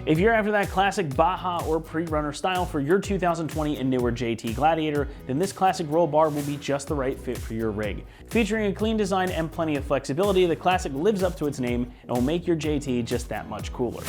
If you're after that classic Baja or pre-runner style for your 2020 and newer JT Gladiator, then this classic roll bar will be just the right fit for your rig. Featuring a clean design and plenty of flexibility, the classic lives up to its name and will make your JT just that much cooler.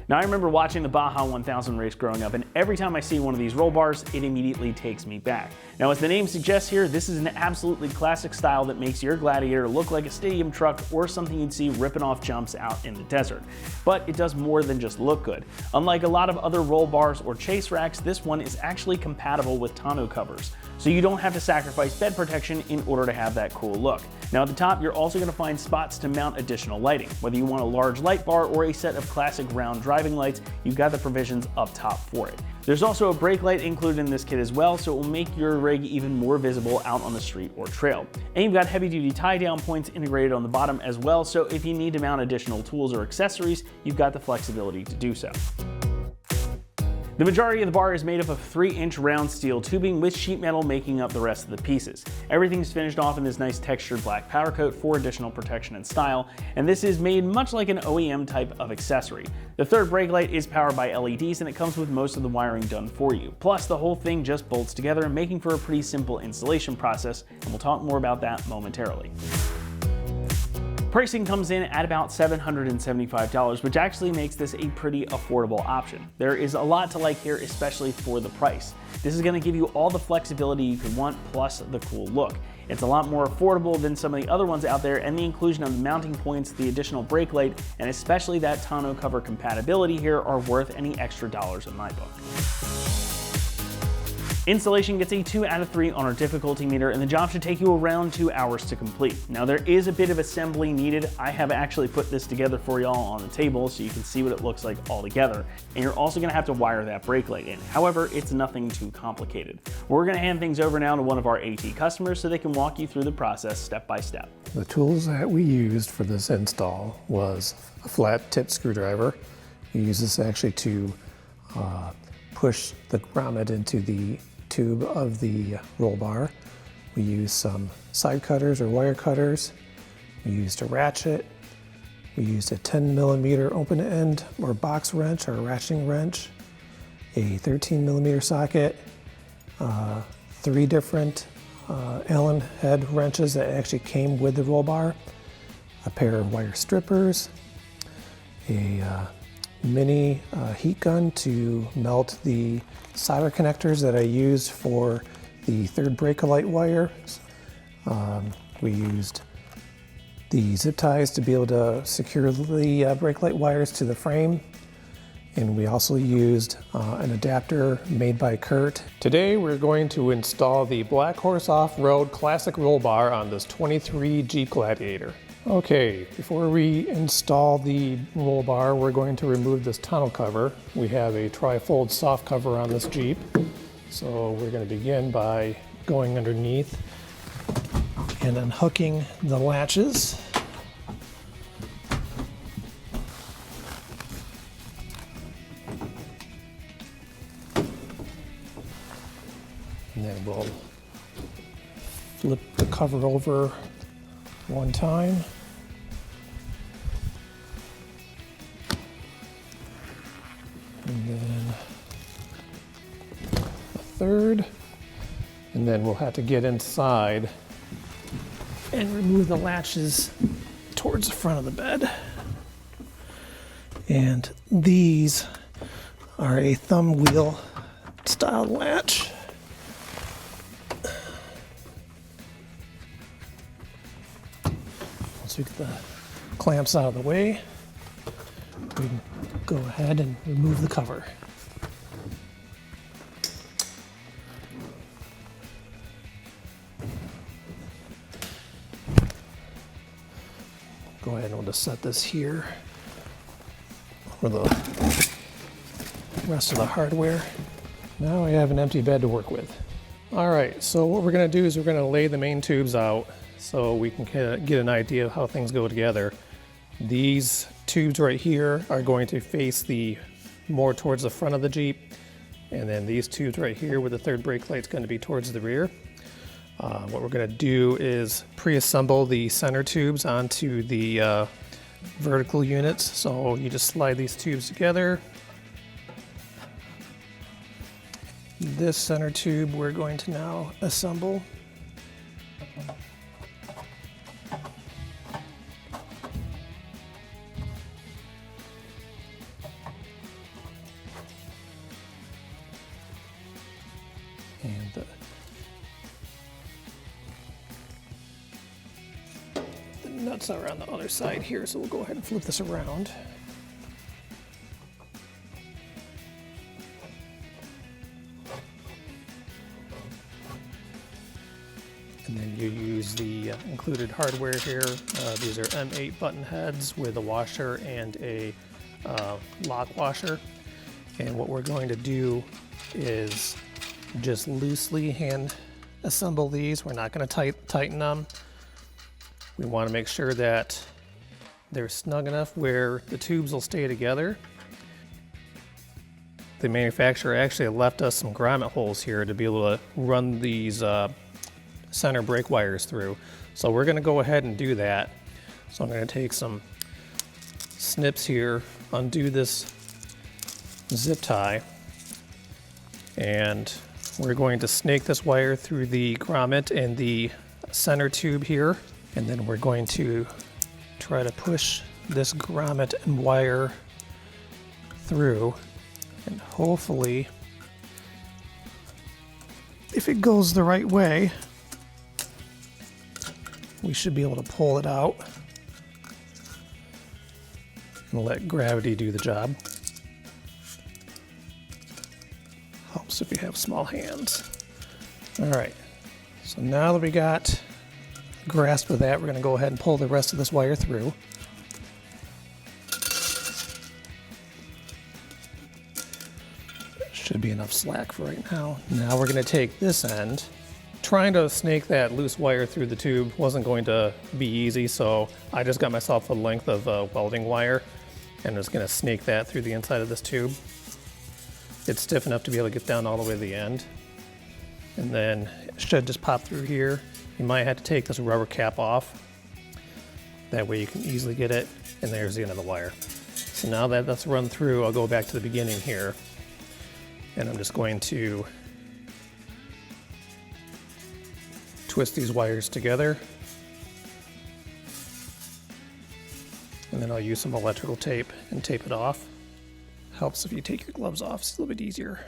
Now, I remember watching the Baja 1000 race growing up, and every time I see one of these roll bars, it immediately takes me back. Now, as the name suggests here, this is an absolutely classic style that makes your Gladiator look like a stadium truck or something you'd see ripping off jumps out in the desert. But it does more than just look good. Unlike a lot of other roll bars or chase racks, this one is actually compatible with tonneau covers, so you don't have to sacrifice bed protection in order to have that cool look. Now, at the top, you're also going to find spots to mount additional lighting. Whether you want a large light bar or a set of classic round driving lights, you've got the provisions up top for it. There's also a brake light included in this kit as well, so it will make your rig even more visible out on the street or trail. And you've got heavy duty tie down points integrated on the bottom as well, so if you need to mount additional tools or accessories, you've got the flexibility to do so. The majority of the bar is made up of 3-inch round steel tubing with sheet metal making up the rest of the pieces. Everything's finished off in this nice textured black powder coat for additional protection and style, and this is made much like an OEM type of accessory. The third brake light is powered by LEDs, and it comes with most of the wiring done for you. Plus, the whole thing just bolts together, making for a pretty simple installation process, and we'll talk more about that momentarily. Pricing comes in at about $775, which actually makes this a pretty affordable option. There is a lot to like here, especially for the price. This is going to give you all the flexibility you could want, plus the cool look. It's a lot more affordable than some of the other ones out there, and the inclusion of the mounting points, the additional brake light, and especially that tonneau cover compatibility here are worth any extra dollars in my book. Installation gets a 2 out of 3 on our difficulty meter, and the job should take you around 2 hours to complete. Now, there is a bit of assembly needed. I have actually put this together for y'all on the table so you can see what it looks like all together. And you're also gonna have to wire that brake light in. However, it's nothing too complicated. We're gonna hand things over now to one of our AT customers so they can walk you through the process step by step. The tools that we used for this install was a flat tip screwdriver. We use this actually to push the grommet into the tube of the roll bar. We use some side cutters or wire cutters. We used a ratchet. We used a 10mm open end or box wrench or ratcheting wrench, a 13mm socket, 3 different Allen head wrenches that actually came with the roll bar, a pair of wire strippers, a mini heat gun to melt the solder connectors that I used for the third brake light wires. We used the zip ties to be able to secure the brake light wires to the frame. And we also used an adapter made by Kurt. Today we're going to install the Black Horse Off-Road Classic Roll Bar on this 23 Jeep Gladiator. Okay, before we install the roll bar, we're going to remove this tonneau cover. We have a tri-fold soft cover on this Jeep. So we're going to begin by going underneath and unhooking the latches. And then we'll flip the cover over one time. And then a third. And then we'll have to get inside and remove the latches towards the front of the bed. And these are a thumb wheel style latch. Once we get the clamps out of the way, we can go ahead and remove the cover. Go ahead and we'll just set this here for the rest of the hardware. Now we have an empty bed to work with. All right, so what we're gonna do is we're gonna lay the main tubes out so we can get an idea of how things go together. These tubes right here are going to face more towards the front of the Jeep, and then these tubes right here with the third brake light is going to be towards the rear. What we're going to do is pre-assemble the center tubes onto the vertical units. So you just slide these tubes together. This center tube we're going to now assemble. And the nuts are on the other side here, so we'll go ahead and flip this around. And then you use the included hardware here. These are M8 button heads with a washer and a lock washer. And what we're going to do is just loosely hand assemble these. We're not going to tighten them. We want to make sure that they're snug enough where the tubes will stay together. The manufacturer actually left us some grommet holes here to be able to run these center brake wires through. So we're going to go ahead and do that. So I'm going to take some snips here, undo this zip tie, and we're going to snake this wire through the grommet and the center tube here, and then we're going to try to push this grommet and wire through, and hopefully, if it goes the right way, we should be able to pull it out and let gravity do the job. Helps if you have small hands. All right, so now that we got a grasp of that, we're going to go ahead and pull the rest of this wire through. Should be enough slack for right now. Now we're going to take this end. Trying to snake that loose wire through the tube wasn't going to be easy, so I just got myself a length of welding wire and I'm just going to snake that through the inside of this tube. It's stiff enough to be able to get down all the way to the end, and then it should just pop through here. You might have to take this rubber cap off. That way you can easily get it, and there's the end of the wire. So now that that's run through, I'll go back to the beginning here, and I'm just going to twist these wires together, and then I'll use some electrical tape and tape it off. Helps if you take your gloves off, it's a little bit easier.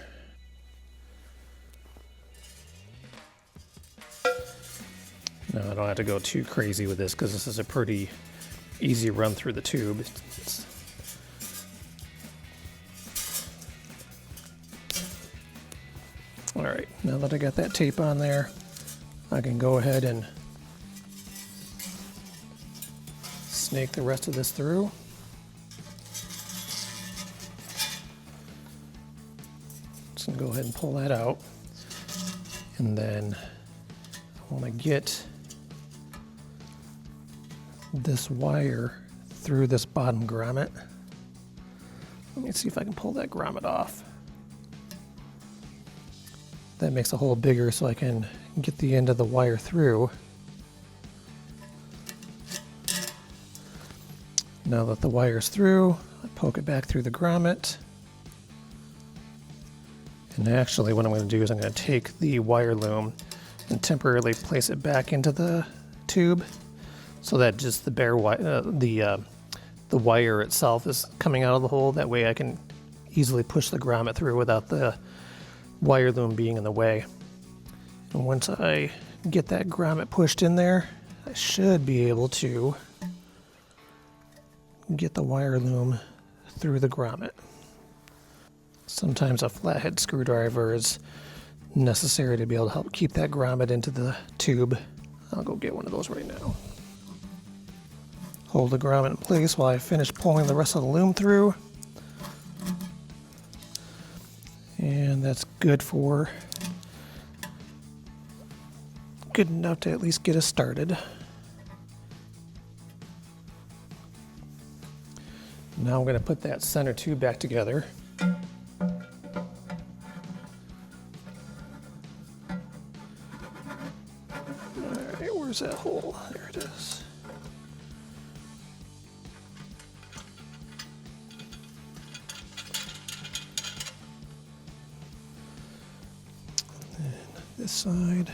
No, I don't have to go too crazy with this because this is a pretty easy run through the tube. All right, now that I got that tape on there, I can go ahead and snake the rest of this through. Just gonna go ahead and pull that out. And then I want to get this wire through this bottom grommet. Let me see if I can pull that grommet off. That makes the hole bigger so I can get the end of the wire through. Now that the wire's through, I poke it back through the grommet. And actually what I'm going to do is I'm going to take the wire loom and temporarily place it back into the tube so that just the bare the wire itself is coming out of the hole. That way I can easily push the grommet through without the wire loom being in the way. And once I get that grommet pushed in there, I should be able to get the wire loom through the grommet. Sometimes a flathead screwdriver is necessary to be able to help keep that grommet into the tube. I'll go get one of those right now. Hold the grommet in place while I finish pulling the rest of the loom through. And that's good enough to at least get us started. Now I'm going to put that center tube back together. Alright, where's that hole? There it is. this side.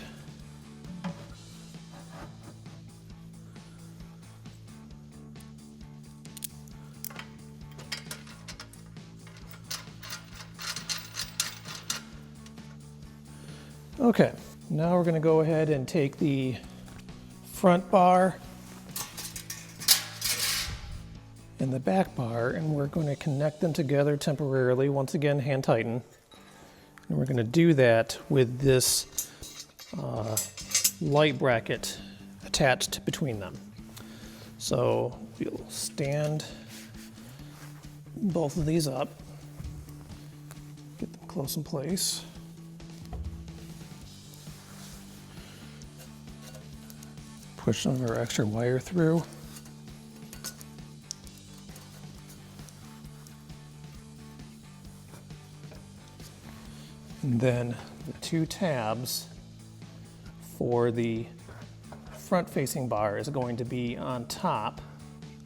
Okay, now we're going to go ahead and take the front bar and the back bar, and we're going to connect them together temporarily. Once again, hand tighten. And we're going to do that with this light bracket attached between them. So we'll stand both of these up, get them close in place. Push some of our extra wire through. And then the two tabs for the front facing bar is going to be on top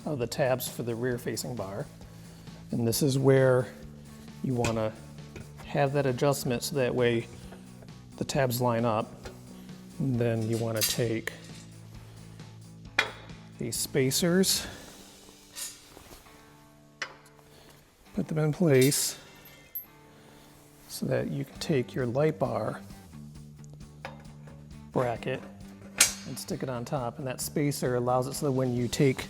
of the tabs for the rear facing bar. And this is where you want to have that adjustment so that way the tabs line up. And then you want to take these spacers, put them in place so that you can take your light bar bracket and stick it on top, and that spacer allows it so that when you take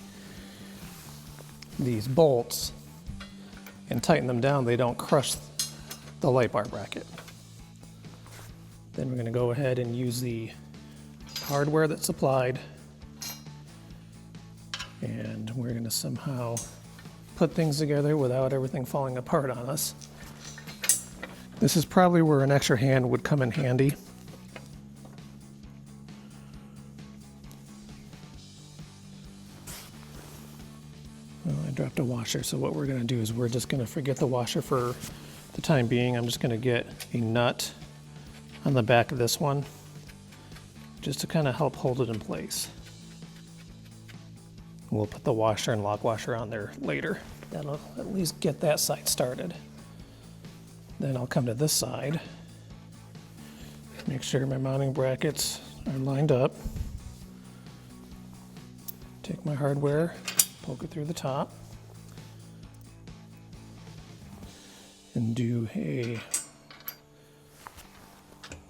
these bolts and tighten them down, they don't crush the light bar bracket. Then we're going to go ahead and use the hardware that's supplied, and we're going to somehow put things together without everything falling apart on us. This is probably where an extra hand would come in handy. Well, I dropped a washer, so what we're going to do is we're just going to forget the washer for the time being. I'm just going to get a nut on the back of this one just to kind of help hold it in place. We'll put the washer and lock washer on there later. That'll at least get that side started. Then I'll come to this side, make sure my mounting brackets are lined up. Take my hardware, poke it through the top, and do a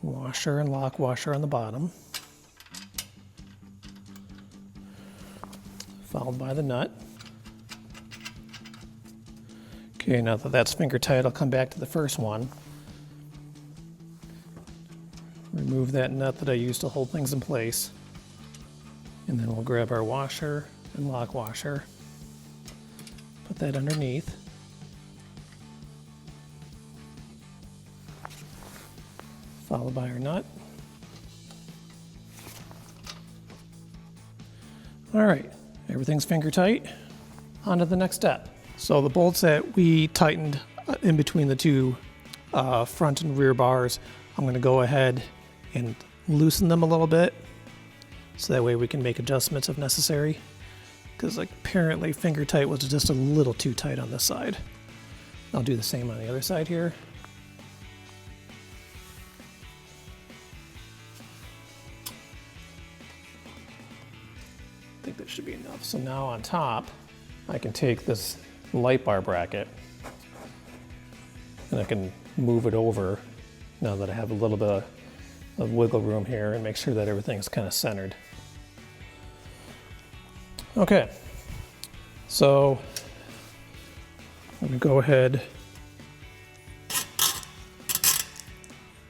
washer and lock washer on the bottom, followed by the nut. Okay, now that that's finger tight, I'll come back to the first one. Remove that nut that I used to hold things in place. And then we'll grab our washer and lock washer. Put that underneath. Followed by our nut. All right, everything's finger tight. On to the next step. So the bolts that we tightened in between the two front and rear bars, I'm going to go ahead and loosen them a little bit so that way we can make adjustments if necessary, because like apparently finger tight was just a little too tight on this side. I'll do the same on the other side here. I think that should be enough. So now on top I can take this light bar bracket and I can move it over now that I have a little bit of wiggle room here and make sure that everything's kind of centered. Okay, so I'm going to go ahead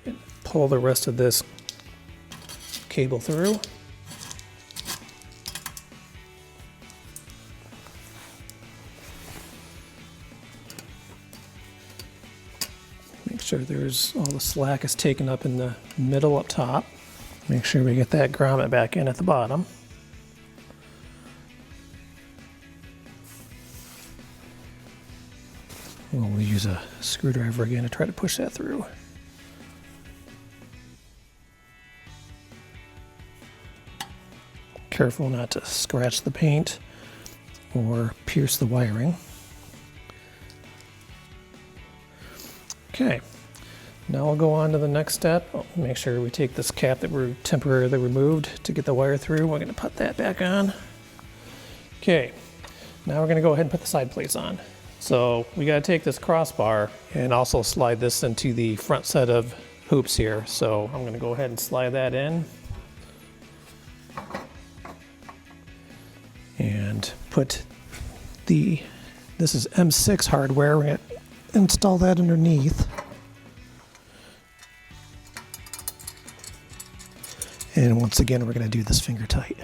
and pull the rest of this cable through. Make sure there's all the slack is taken up in the middle up top. Make sure we get that grommet back in at the bottom. We'll use a screwdriver again to try to push that through. Careful not to scratch the paint or pierce the wiring. Okay, Now we'll go on to the next step. Make sure we take this cap that we temporarily removed to get the wire through. We're going to put that back on. Okay, now we're going to go ahead and put the side plates on. So we got to take this crossbar and also slide this into the front set of hoops here. So I'm going to go ahead and slide that in and put this is M6 hardware. We're going to install that underneath. And once again, we're going to do this finger tight.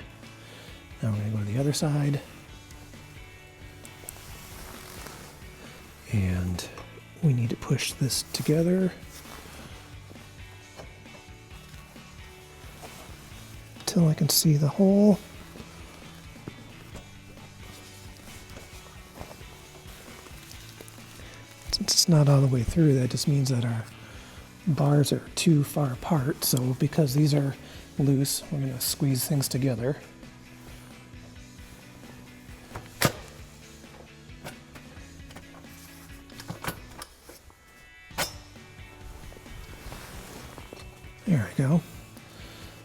Now we're going to go to the other side. And we need to push this together until I can see the hole. Since it's not all the way through, that just means that our bars are too far apart. So because these are loose, we're going to squeeze things together. There we go.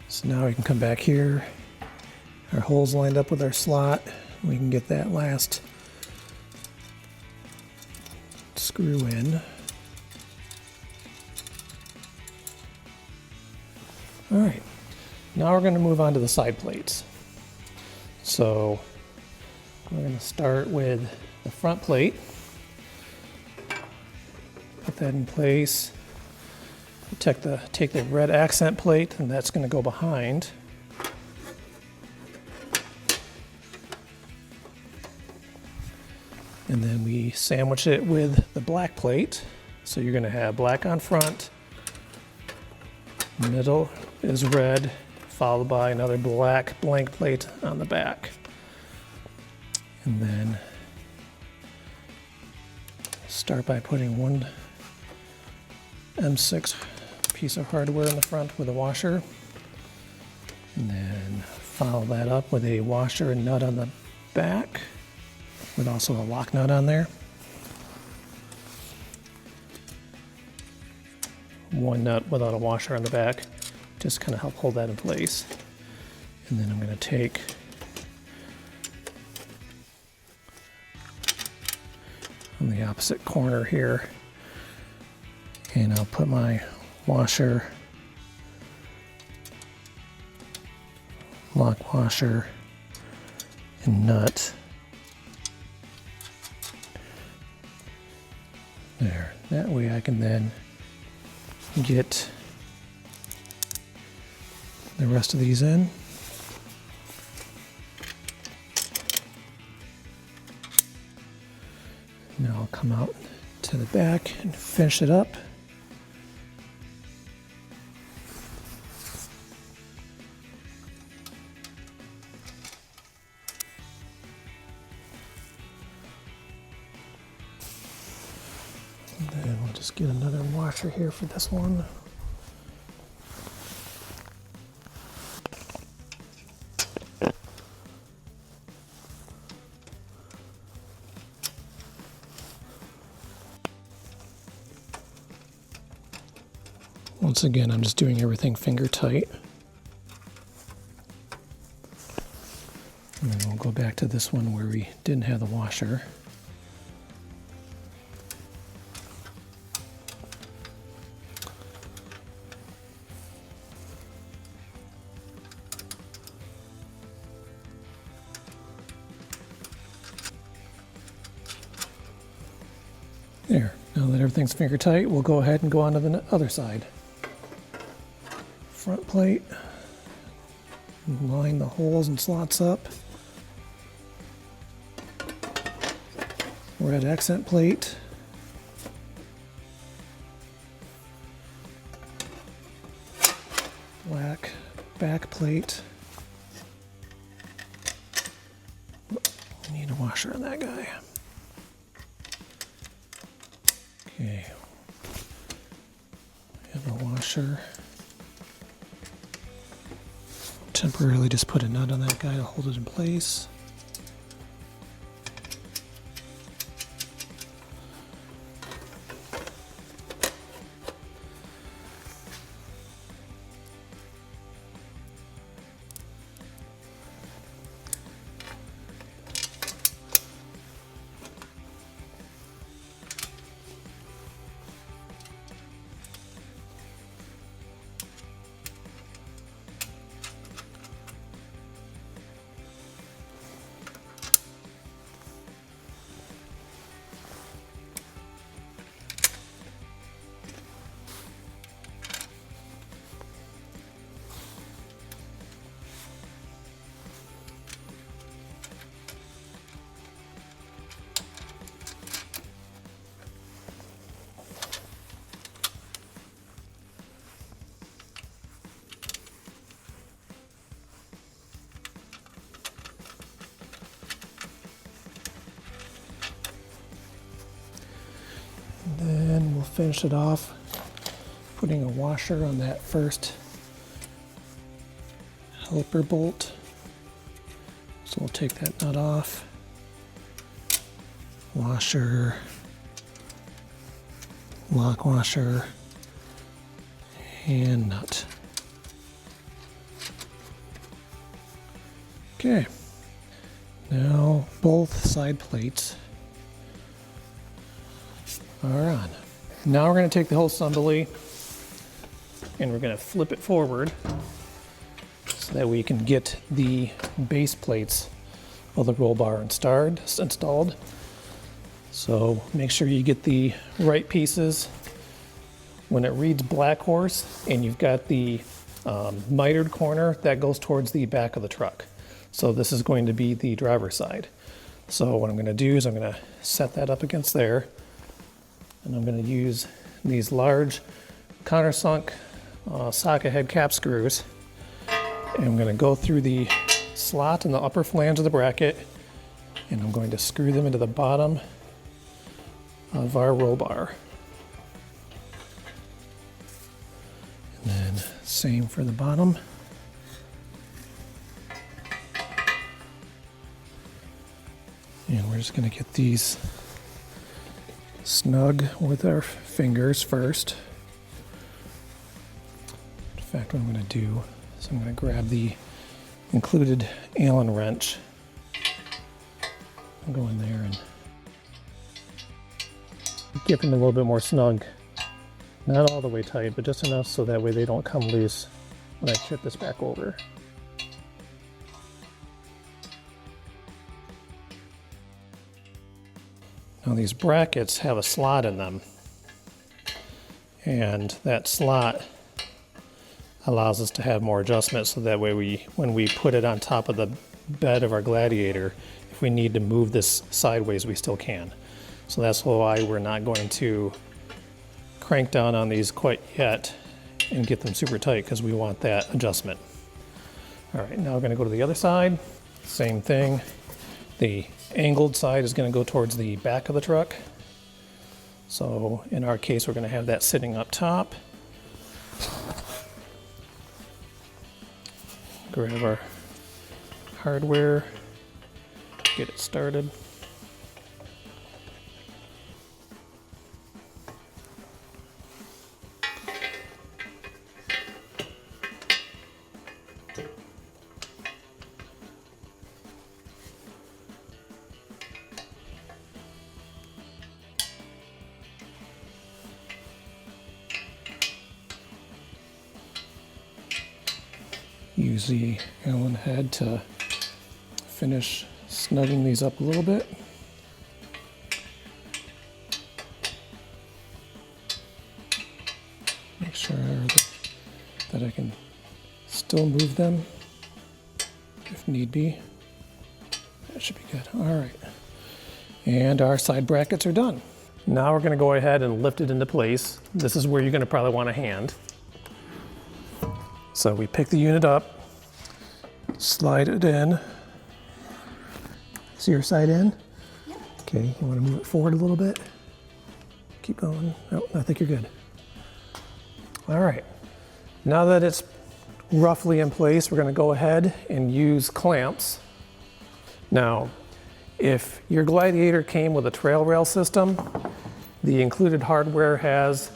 So now we can come back here. Our hole's lined up with our slot. We can get that last screw in. All right. Now we're going to move on to the side plates. So we're going to start with the front plate. Put that in place. Take the red accent plate, and that's going to go behind. And then we sandwich it with the black plate. So you're going to have black on front, middle is red, followed by another black blank plate on the back. And then start by putting one M6 piece of hardware in the front with a washer. And then follow that up with a washer and nut on the back, with also a lock nut on there. One nut without a washer on the back, just kind of help hold that in place. And then I'm going to take on the opposite corner here, and I'll put my washer, lock washer, and nut there. That way I can then get the rest of these in. Now I'll come out to the back and finish it up. And then we'll just get another washer here for this one. Once again, I'm just doing everything finger tight. And then we'll go back to this one where we didn't have the washer. There, now that everything's finger tight, we'll go ahead and go on to the other side. Front plate, line the holes and slots up. Red accent plate. Black back plate. Need a washer on that guy. Okay. We have a washer. Temporarily just put a nut on that guy to hold it in place. finish it off putting a washer on that first helper bolt. So we'll take that nut off. Washer, lock washer, and nut. Okay, now both side plates are on. Now we're going to take the whole assembly and we're going to flip it forward so that we can get the base plates of the roll bar installed. So make sure you get the right pieces. When it reads Black Horse and you've got the mitered corner, that goes towards the back of the truck. So this is going to be the driver's side. So what I'm going to do is I'm going to set that up against there, and I'm going to use these large countersunk socket head cap screws, and I'm going to go through the slot in the upper flange of the bracket, and I'm going to screw them into the bottom of our roll bar. And then same for the bottom. And we're just going to get these snug with our fingers first. In fact, what I'm going to do is I'm going to grab the included Allen wrench and go in there and get them a little bit more snug. Not all the way tight, but just enough so that way they don't come loose when I tip this back over. Now these brackets have a slot in them, and that slot allows us to have more adjustment so that way when we put it on top of the bed of our Gladiator, if we need to move this sideways, we still can. So that's why we're not going to crank down on these quite yet and get them super tight, because we want that adjustment. All right, now we're going to go to the other side. Same thing. The angled side is going to go towards the back of the truck. So in our case, we're going to have that sitting up top. Grab our hardware, get it started. Use the Allen head to finish snugging these up a little bit. Make sure that I can still move them if need be. That should be good. All right. And our side brackets are done. Now we're going to go ahead and lift it into place. This is where you're going to probably want a hand. So we pick the unit up, slide it in. See your side in? Yep. Okay, you want to move it forward a little bit? Keep going. Oh, I think you're good. All right. Now that it's roughly in place, we're going to go ahead and use clamps. Now, if your Gladiator came with a trail rail system, the included hardware has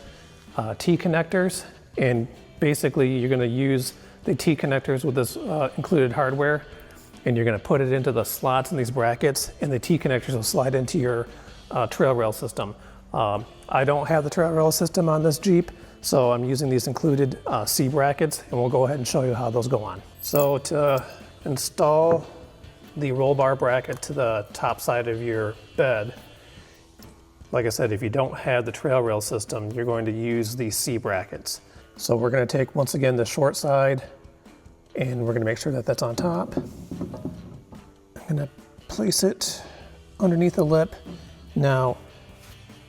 T-connectors, and basically you're going to use the T-connectors with this included hardware, and you're going to put it into the slots in these brackets, and the T-connectors will slide into your trail rail system. I don't have the trail rail system on this Jeep, so I'm using these included C brackets, and we'll go ahead and show you how those go on. So to install the roll bar bracket to the top side of your bed, like I said, if you don't have the trail rail system, you're going to use these C brackets. So we're going to take, once again, the short side, and we're going to make sure that that's on top. I'm going to place it underneath the lip. Now,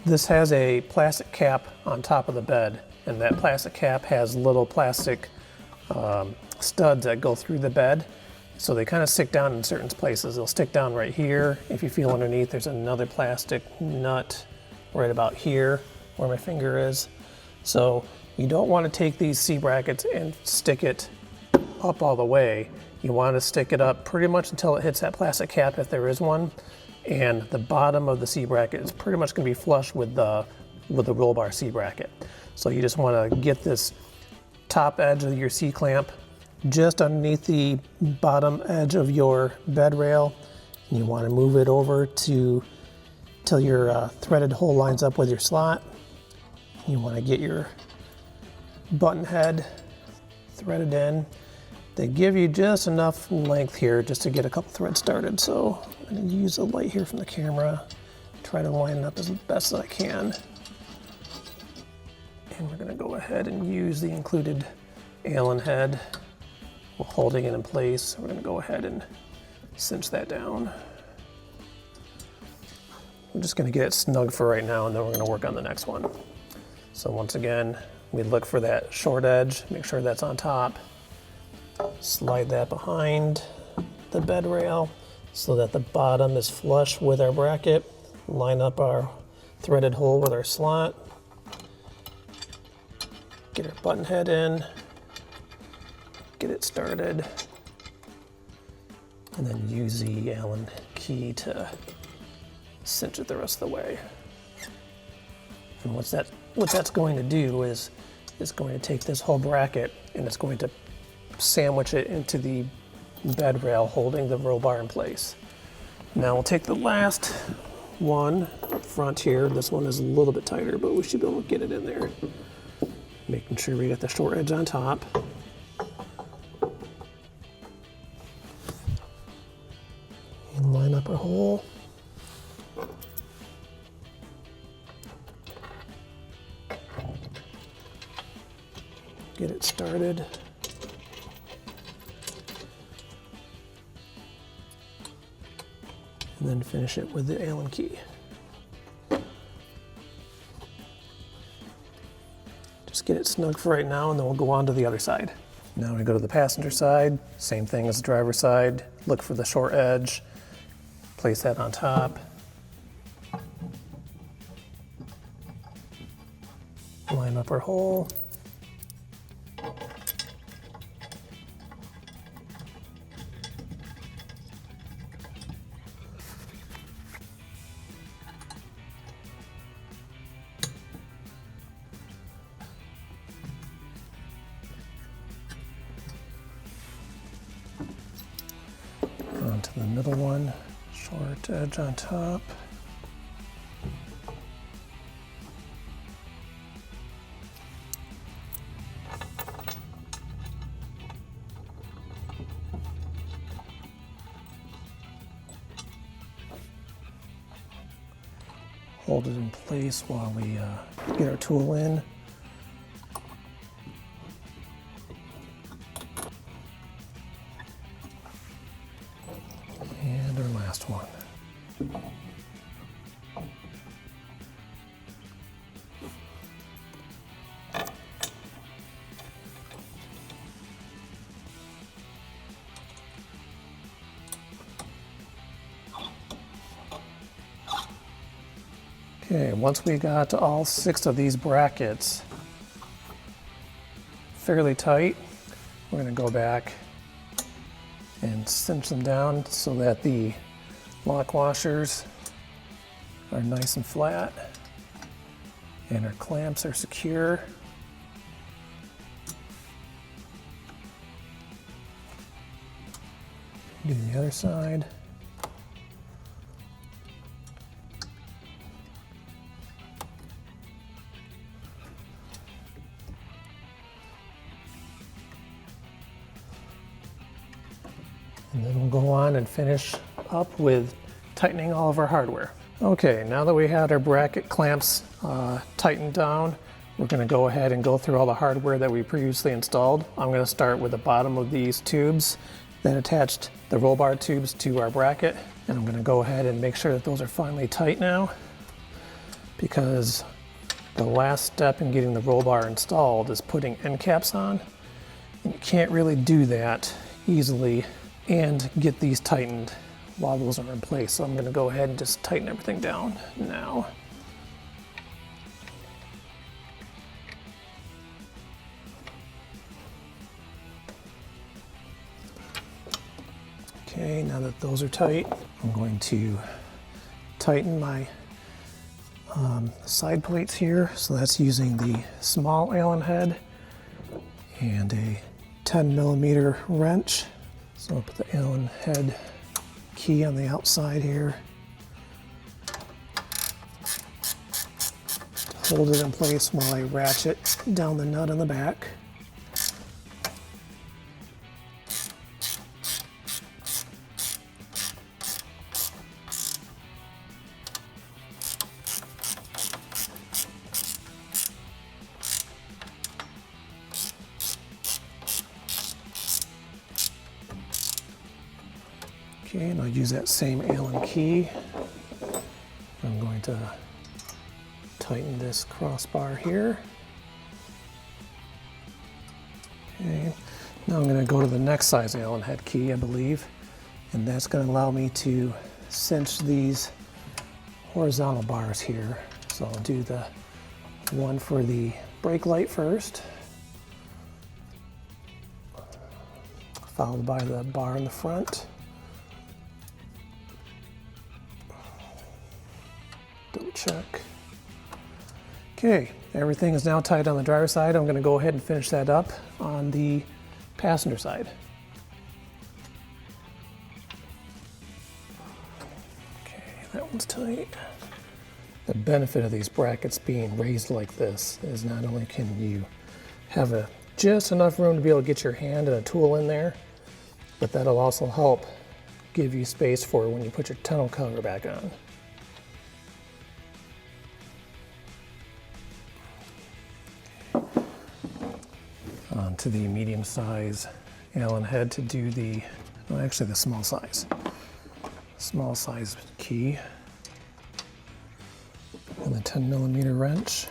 this has a plastic cap on top of the bed, and that plastic cap has little plastic studs that go through the bed. So they kind of stick down in certain places. They'll stick down right here. If you feel underneath, there's another plastic nut right about here. where my finger is. So you don't want to take these C-brackets and stick it up all the way. You want to stick it up pretty much until it hits that plastic cap if there is one. And the bottom of the C-bracket is pretty much going to be flush with the roll bar C-bracket. So you just want to get this top edge of your C-clamp just underneath the bottom edge of your bed rail. And you want to move it over till your threaded hole lines up with your slot. You want to get your button head threaded in. They give you just enough length here just to get a couple threads started. So I'm going to use the light here from the camera, try to line it up as best as I can. And we're going to go ahead and use the included Allen head while holding it in place. We're going to go ahead and cinch that down. We're just going to get it snug for right now, and then we're going to work on the next one. So once again, we look for that short edge, make sure that's on top. Slide that behind the bed rail so that the bottom is flush with our bracket. Line up our threaded hole with our slot. Get our button head in. Get it started. And then use the Allen key to cinch it the rest of the way. And what that's going to do is it's going to take this whole bracket and it's going to sandwich it into the bed rail holding the roll bar in place. Now we'll take the last one up front here. This one is a little bit tighter, but we should be able to get it in there. Making sure we get the short edge on top. And line up our hole. Get it started. And then finish it with the Allen key. Just get it snug for right now, and then we'll go on to the other side. Now we go to the passenger side, same thing as the driver's side. Look for the short edge, place that on top. Line up our hole. Onto the middle one, short edge on top. Hold it in place while we get our tool in. And our last one. Okay, once we got all 6 of these brackets fairly tight, we're going to go back and cinch them down so that the lock washers are nice and flat and our clamps are secure. Do the other side. And then we'll go on and finish up with tightening all of our hardware. Okay, now that we had our bracket clamps tightened down, we're going to go ahead and go through all the hardware that we previously installed. I'm going to start with the bottom of these tubes that attached the roll bar tubes to our bracket. And I'm going to go ahead and make sure that those are finally tight now, because the last step in getting the roll bar installed is putting end caps on. And you can't really do that easily and get these tightened while those are in place. So I'm going to go ahead and just tighten everything down now. Okay, now that those are tight, I'm going to tighten my side plates here. So that's using the small Allen head and a 10mm wrench. So I'll put the Allen head key on the outside here. Hold it in place while I ratchet down the nut on the back. Okay, and I'll use that same Allen key. I'm going to tighten this crossbar here. Okay, now I'm going to go to the next size Allen head key, I believe, and that's going to allow me to cinch these horizontal bars here. So I'll do the one for the brake light first, followed by the bar in the front. Double check. Okay, everything is now tight on the driver's side. I'm going to go ahead and finish that up on the passenger side. Okay, that one's tight. The benefit of these brackets being raised like this is not only can you have just enough room to be able to get your hand and a tool in there, but that'll also help give you space for when you put your tonneau cover back on. Onto the medium size Allen head to do the, well, actually the small size key, and the 10mm wrench.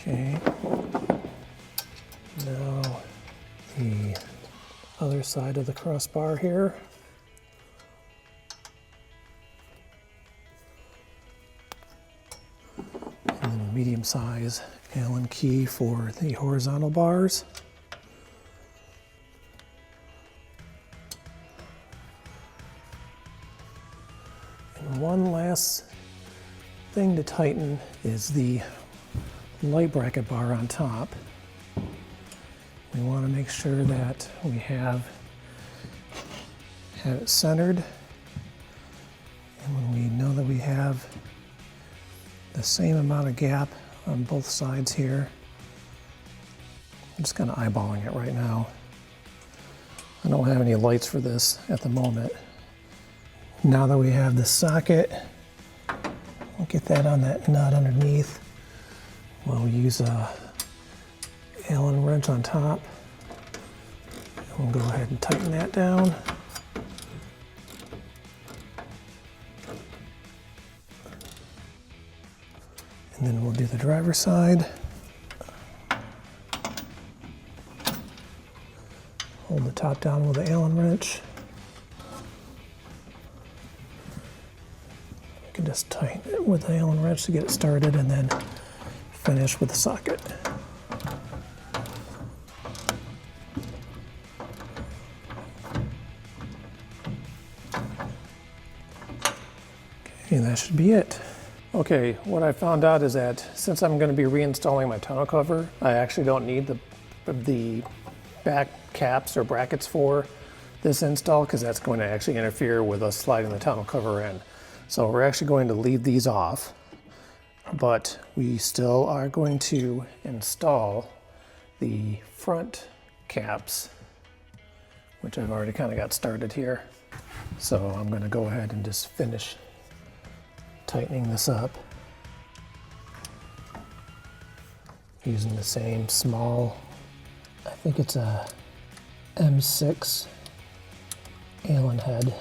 Okay, now the other side of the crossbar here. And then a medium size Allen key for the horizontal bars. And one last thing to tighten is the light bracket bar on top. We want to make sure that we have it centered, and when we know that we have the same amount of gap on both sides here, I'm just kind of eyeballing it right now. I don't have any lights for this at the moment. Now that we have the socket, we'll get that on that nut underneath. We'll use a Allen wrench on top. And we'll go ahead and tighten that down. And then we'll do the driver's side. Hold the top down with the Allen wrench. You can just tighten it with the Allen wrench to get it started, and then finish with the socket. Okay, that should be it. Okay, what I found out is that since I'm going to be reinstalling my tonneau cover, I actually don't need the back caps or brackets for this install, because that's going to actually interfere with us sliding the tonneau cover in. So we're actually going to leave these off, but we still are going to install the front caps, which I've already kind of got started here. So I'm going to go ahead and just finish tightening this up using the same small, I think it's a M6 Allen head,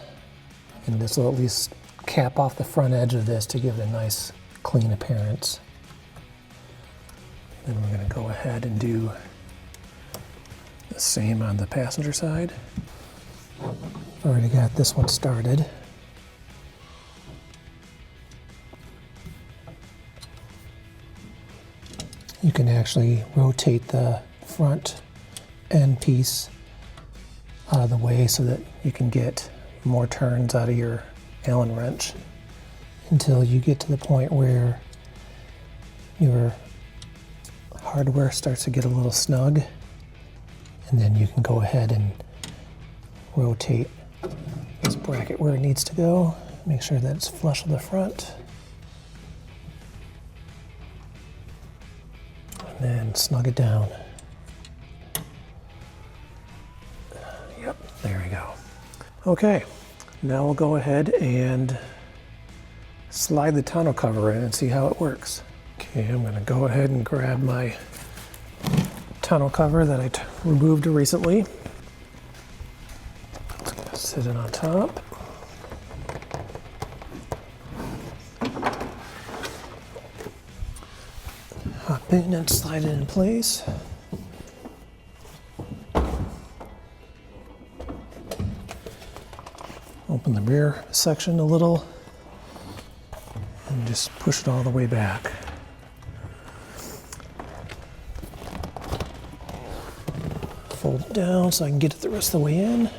and this will at least cap off the front edge of this to give it a nice clean appearance. Then we're going to go ahead and do the same on the passenger side. Already got this one started. You can actually rotate the front end piece out of the way so that you can get more turns out of your Allen wrench until you get to the point where your hardware starts to get a little snug, and then you can go ahead and rotate this bracket where it needs to go. Make sure that it's flush with the front. And then snug it down. Yep, there we go. Okay, now we'll go ahead and slide the tonneau cover in and see how it works. Okay, I'm going to go ahead and grab my tonneau cover that I removed recently. Sit it on top. Hop in and slide it in place. Open the rear section a little and just push it all the way back. Fold it down so I can get it the rest of the way in.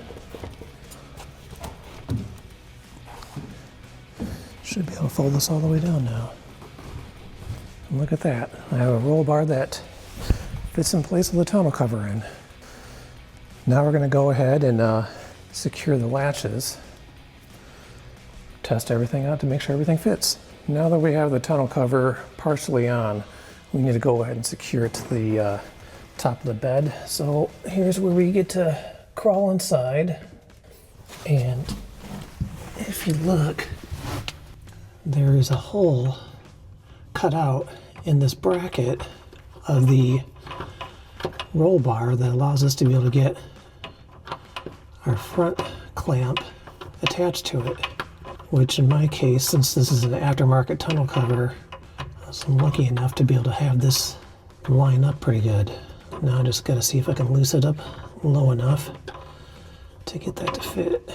Should be able to fold this all the way down now. And look at that. I have a roll bar that fits in place with the tonneau cover in. Now we're going to go ahead and secure the latches. Test everything out to make sure everything fits. Now that we have the tonneau cover partially on, we need to go ahead and secure it to the top of the bed. So here's where we get to crawl inside. And if you look, there is a hole cut out in this bracket of the roll bar that allows us to be able to get our front clamp attached to it, which in my case, since this is an aftermarket tonneau cover, I was lucky enough to be able to have this line up pretty good. Now I just got to see if I can loosen it up low enough to get that to fit.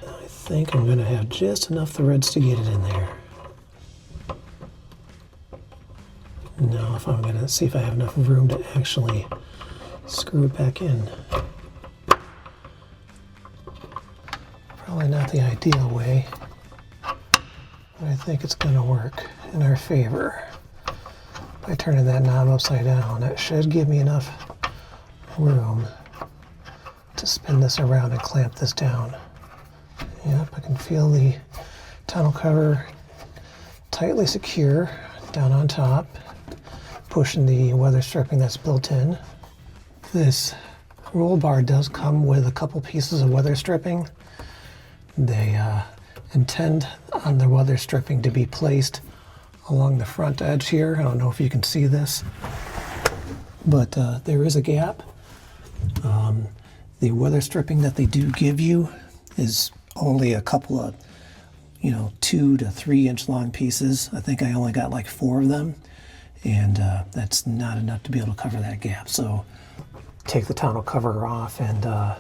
I think I'm going to have just enough threads to get it in there. Now if I'm going to see if I have enough room to actually screw it back in. Probably not the ideal way, but I think it's going to work in our favor. By turning that knob upside down, that should give me enough room to spin this around and clamp this down. Yep, I can feel the tonneau cover tightly secure down on top, pushing the weather stripping that's built in. This roll bar does come with a couple pieces of weather stripping. They intend on the weather stripping to be placed along the front edge here. I don't know if you can see this, but there is a gap. The weather stripping that they do give you is only a couple of, 2 to 3 inch long pieces. I think I only got like 4 of them, and that's not enough to be able to cover that gap. So take the tonneau cover off and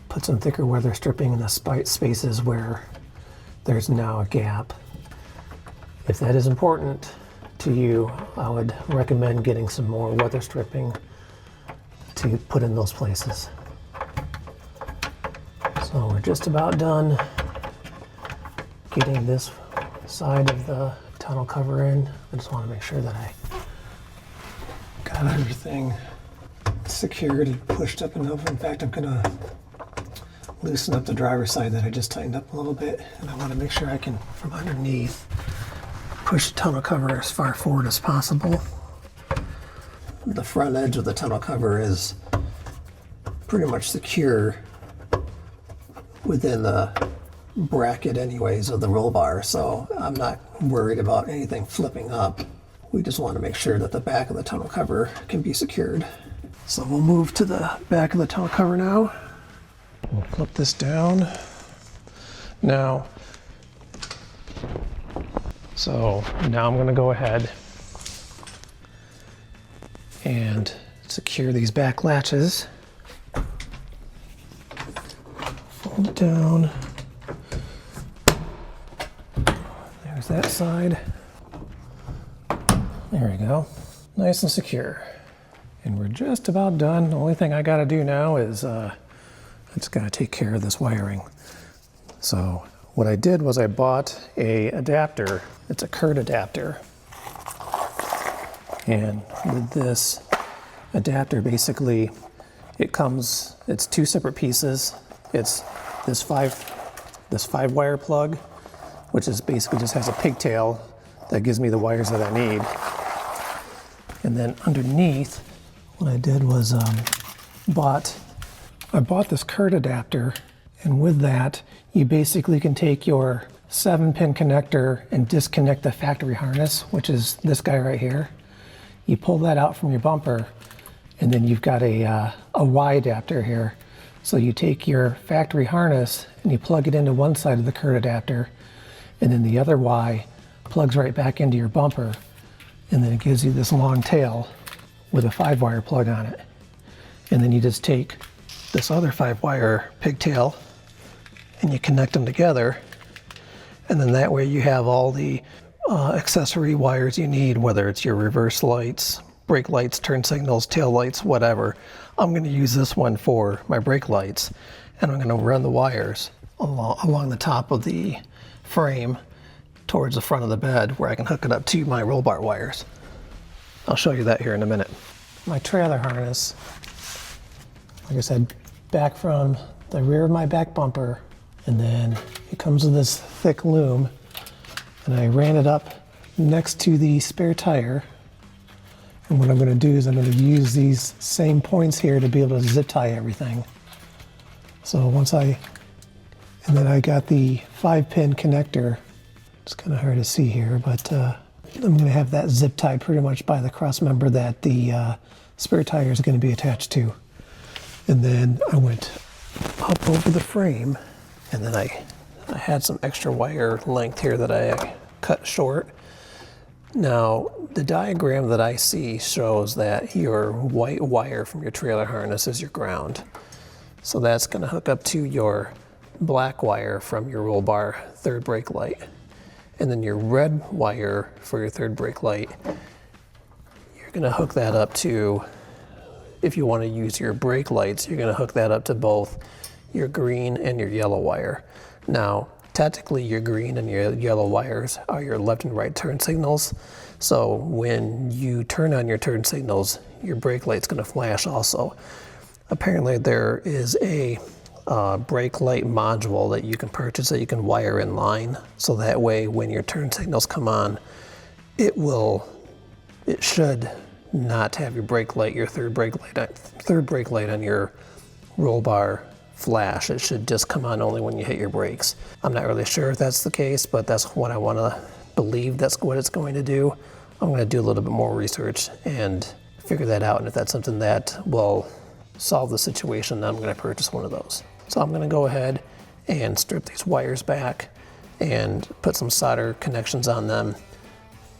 put some thicker weather stripping in the spaces where there's now a gap. If that is important to you, I would recommend getting some more weather stripping to put in those places. So we're just about done getting this side of the tonneau cover in. I just want to make sure that I got everything secured and pushed up enough. In fact, I'm gonna loosen up the driver's side that I just tightened up a little bit, and I want to make sure I can, from underneath, push the tonneau cover as far forward as possible. The front edge of the tonneau cover is pretty much secure within the bracket anyways of the roll bar, so I'm not worried about anything flipping up. We just want to make sure that the back of the tonneau cover can be secured. So we'll move to the back of the tonneau cover now. We'll flip this down. Now, So now I'm gonna go ahead and secure these back latches. Fold it down. There's that side. There we go. Nice and secure. And we're just about done. The only thing I gotta do now is I just gotta take care of this wiring. So what I did was I bought a adapter. It's a Kurt adapter. And with this adapter, basically, it's two separate pieces. It's this five wire plug, which is basically just has a pigtail that gives me the wires that I need. And then underneath, what I did was I bought this Kurt adapter, and with that, you basically can take your 7-pin connector and disconnect the factory harness, which is this guy right here. You pull that out from your bumper, and then you've got a Y adapter here. So you take your factory harness and you plug it into one side of the Kurt adapter, and then the other Y plugs right back into your bumper, and then it gives you this long tail with a 5-wire plug on it. And then you just take this other 5-wire pigtail and you connect them together, and then that way you have all the accessory wires you need, whether it's your reverse lights, brake lights, turn signals, tail lights, whatever. I'm going to use this one for my brake lights, and I'm going to run the wires along the top of the frame towards the front of the bed where I can hook it up to my roll bar wires. I'll show you that here in a minute. My trailer harness, like I said, back from the rear of my back bumper, and then it comes with this thick loom, and I ran it up next to the spare tire. And what I'm going to do is I'm going to use these same points here to be able to zip tie everything. So and then I got the 5-pin connector. It's kind of hard to see here, but I'm going to have that zip tied pretty much by the cross member that the spare tire is going to be attached to. And then I went up over the frame, and then I had some extra wire length here that I cut short. Now, the diagram that I see shows that your white wire from your trailer harness is your ground. So that's going to hook up to your black wire from your roll bar third brake light. And then your red wire for your third brake light, you're going to hook that up to, if you want to use your brake lights, you're going to hook that up to both your green and your yellow wire. Now, technically your green and your yellow wires are your left and right turn signals. So when you turn on your turn signals, your brake light's going to flash also. Apparently there is a brake light module that you can purchase that you can wire in line. So that way when your turn signals come on, it should not have your brake light, your third brake light on your roll bar flash. It should just come on only when you hit your brakes. I'm not really sure if that's the case, but that's what I want to believe that's what it's going to do. I'm going to do a little bit more research and figure that out, and if that's something that will solve the situation, then I'm going to purchase one of those. So I'm going to go ahead and strip these wires back and put some solder connections on them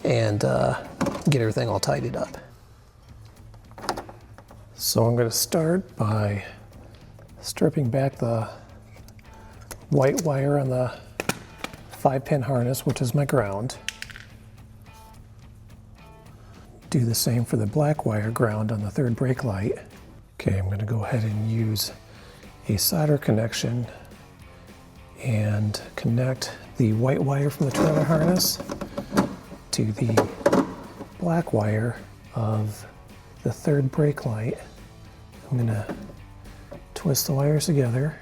and get everything all tidied up. So I'm going to start by stripping back the white wire on the 5-pin harness, which is my ground. Do the same for the black wire ground on the third brake light. Okay, I'm going to go ahead and use a solder connection and connect the white wire from the trailer harness to the black wire of the third brake light. I'm going to twist the wires together,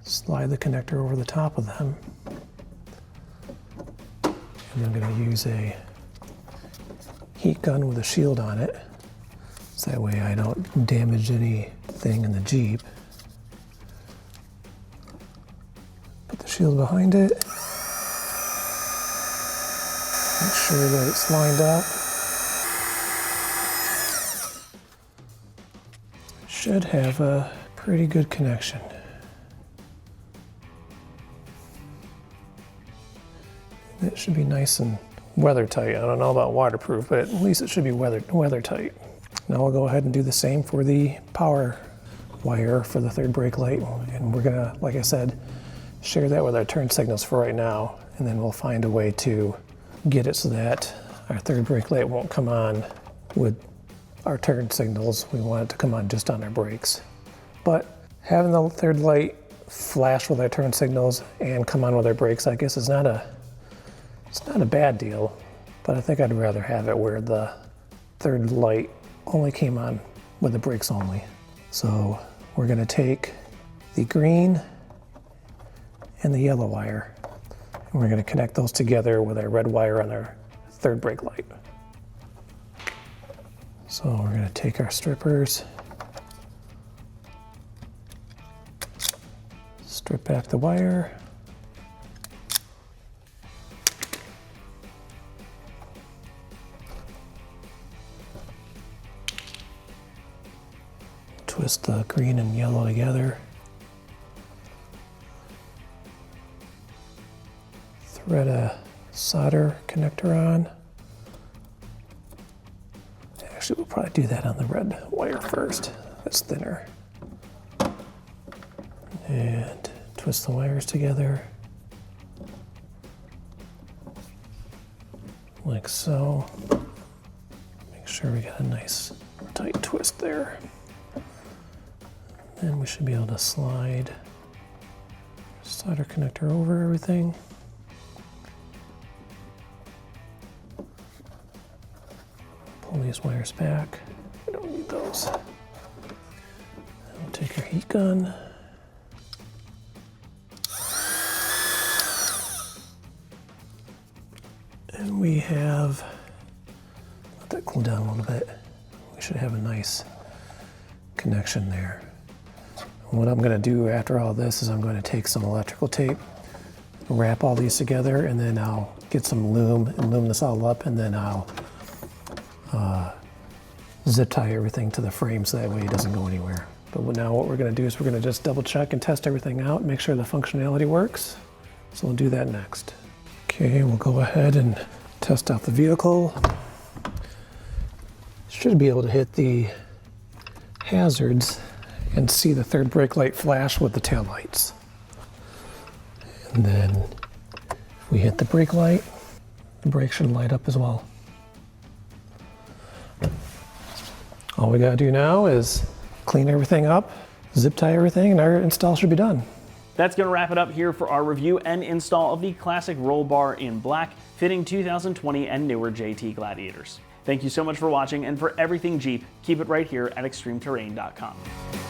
slide the connector over the top of them, and I'm going to use a heat gun with a shield on it, so that way I don't damage anything in the Jeep. Put the shield behind it, make sure that it's lined up. Should have a pretty good connection. It should be nice and weather tight. I don't know about waterproof, but at least it should be weather tight. Now we'll go ahead and do the same for the power wire for the third brake light. And we're gonna, like I said, share that with our turn signals for right now. And then we'll find a way to get it so that our third brake light won't come on with our turn signals. We want it to come on just on our brakes. But having the third light flash with our turn signals and come on with our brakes, I guess it's not a bad deal, but I think I'd rather have it where the third light only came on with the brakes only. So we're gonna take the green and the yellow wire, and we're gonna connect those together with our red wire on our third brake light. So we're gonna take our strippers, strip back the wire, twist the green and yellow together, thread a solder connector on. Actually, we'll probably do that on the red wire first. That's thinner. And twist the wires together like so. Make sure we got a nice tight twist there. Then we should be able to slide solder connector over everything. Pull these wires back. We don't need those. We'll take our heat gun. And we have, let that cool down a little bit. We should have a nice connection there. What I'm going to do after all this is I'm going to take some electrical tape, wrap all these together, and then I'll get some loom and loom this all up, and then I'll zip tie everything to the frame so that way it doesn't go anywhere. But now what we're going to do is we're going to just double check and test everything out and make sure the functionality works. So we'll do that next. Okay, we'll go ahead and test out the vehicle. Should be able to hit the hazards and see the third brake light flash with the tail lights. And then if we hit the brake light, the brake should light up as well. All we gotta do now is clean everything up, zip tie everything, and our install should be done. That's going to wrap it up here for our review and install of the classic roll bar in black, fitting 2020 and newer JT Gladiators. Thank you so much for watching, and for everything Jeep, keep it right here at ExtremeTerrain.com.